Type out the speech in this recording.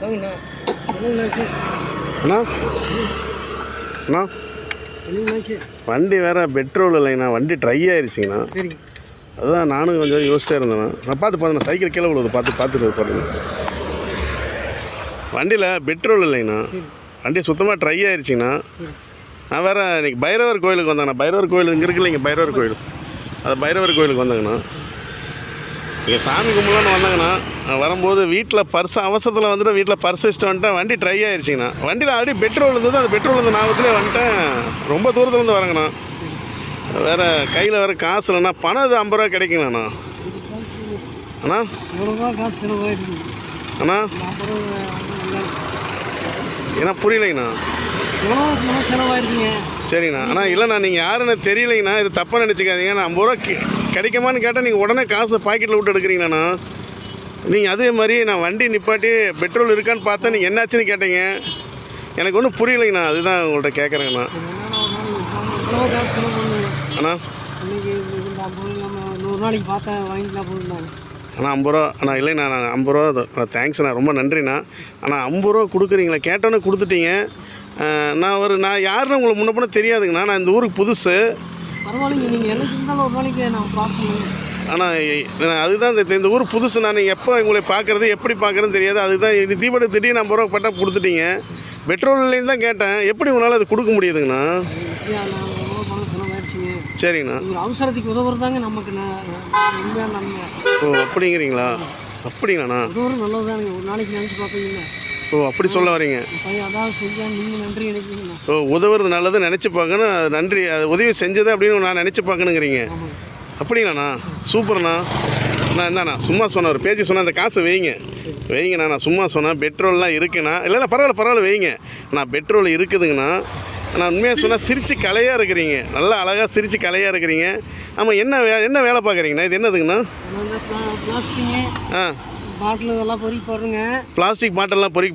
அண்ணா அண்ணா வண்டி வேறு பெட்ரோல் இல்லைங்கண்ணா, வண்டி ட்ரை ஆயிடுச்சிங்கண்ணா. அதுதான் நானும் கொஞ்சம் யோசிச்சிட்டே இருந்தேண்ணா. நான் பார்த்தேன் சைக்கிள் கீழே விழுது, பார்த்துட்டு பாருங்க. வண்டியில் பெட்ரோல் இல்லைங்கண்ணா, வண்டி சுத்தமாக ட்ரை ஆயிடுச்சிங்கண்ணா. நான் வேறு இன்றைக்கி பைரவர் கோயிலுக்கு வந்தேங்கண்ணா. பைரவர் கோயில் இங்கே இருக்குல்ல, இங்கே பைரவர் கோயில், அது பைரவர் கோயிலுக்கு வந்தேங்கண்ணா. இங்கே சாமி கும்பலான்னு வந்தாங்கண்ணா. வரும்போது வீட்டில் பர்ஸ் அவசரத்தில் வந்துட்டு வீட்டில் பர்ஸ் வச்சுட்டு வந்துட்டேன். வண்டி ட்ரை ஆயிடுச்சிங்கண்ணா. வண்டியில் ஆல்ரெடி பெட்ரோல் இருந்தது, அந்த பெட்ரோல் இருந்த ஞாபகத்துலேயே வந்துட்டேன். ரொம்ப தூரத்துலேருந்து வரேங்கண்ணா. வேறு கையில் வேறு காசு இல்லைண்ணா. பணம் இது 50 ரூபா கிடைக்குங்கண்ணா. அண்ணா அண்ணா ஏன்னா புரியலைங்கண்ணா. சரிங்கண்ணா. அண்ணா இல்லைண்ணா, நீங்கள் யாருன்னு தெரியலைங்கண்ணா, இது தப்பாக நினச்சிக்காதீங்க. நான் 50 ரூபா கிடைக்குமான்னு கேட்டால் நீங்கள் உடனே காசை பாக்கெட்டில் விட்டு எடுக்கிறீங்கண்ணா. நீங்கள் அதே மாதிரி நான் வண்டி நிப்பாட்டி பெட்ரோல் இருக்கான்னு பார்த்தா நீங்கள் என்னாச்சுன்னு கேட்டீங்க. எனக்கு ஒன்றும் புரியலைங்கண்ணா, அதுதான் உங்கள்கிட்ட கேட்குறேங்கண்ணா. அண்ணா அண்ணா 50 ரூபா அண்ணா. இல்லைண்ணா, நான் 50 ரூபா தேங்க்ஸ்ண்ணா, ரொம்ப நன்றிண்ணா. ஆனால் 50 ரூபா கொடுக்குறீங்களா? கேட்டோன்னே கொடுத்துட்டீங்க. நான் யாருன்னு உங்களுக்கு முன்ன பின்ன தெரியாதுங்கண்ணா. நான் இந்த ஊருக்கு புதுசு. ஆனால் அதுதான் இந்த ஊர் புதுசு. நான் எப்போ உங்களை பார்க்குறது எப்படி பார்க்குறதுன்னு தெரியாது. அதுதான் தீபாவளி திடீர்னு 50 ரூபா பட்டா கொடுத்துட்டீங்க. பெட்ரோல்லேருந்து தான் கேட்டேன். எப்படி உங்களால் அது கொடுக்க முடியுதுங்கண்ணா? சரிங்கண்ணா. அவசரத்துக்கு உதவுறதாங்க நமக்கு. ஓ அப்படிங்கிறீங்களா? அப்படிங்களாண்ணா. நல்லதுதானுங்க, ஒரு நாளைக்கு நினச்சி பார்ப்பீங்க. ஓ அப்படி சொல்ல வரீங்க. அதாவது செஞ்சா நீங்கள் நன்றி நினைக்கிறீங்க. ஓ உதவுறது நல்லது நினச்சி பார்க்கணும், நன்றி, அது உதவி செஞ்சது அப்படின்னு நான் நினச்சி பார்க்கணுங்கிறீங்க. அப்படிங்களாண்ணா, சூப்பர்ண்ணா. நான் என்னண்ணா சும்மா சொன்னேன், ஒரு பேச்சு சொன்னேன். அந்த காசை வைங்கண்ணா. நான் சும்மா சொன்னேன். பெட்ரோல்லாம் இருக்குண்ணா. இல்லை பரவாயில்ல வைங்க. நான் பெட்ரோல் இருக்குதுங்கண்ணா. நான் உண்மையாக சொன்னால் சிரித்து கலையாக இருக்கிறீங்க, நல்லா அழகாக சிரித்து கலையாக இருக்கிறீங்க. ஆமாம், என்ன வேலை பார்க்குறீங்கண்ணா? இது என்னதுங்கண்ணா? பிளாஸ்டிக் பாட்டில் இதெல்லாம் பொறுக்கி போடுறேங்க. பிளாஸ்டிக் பாட்டிலெலாம் பொறுக்கி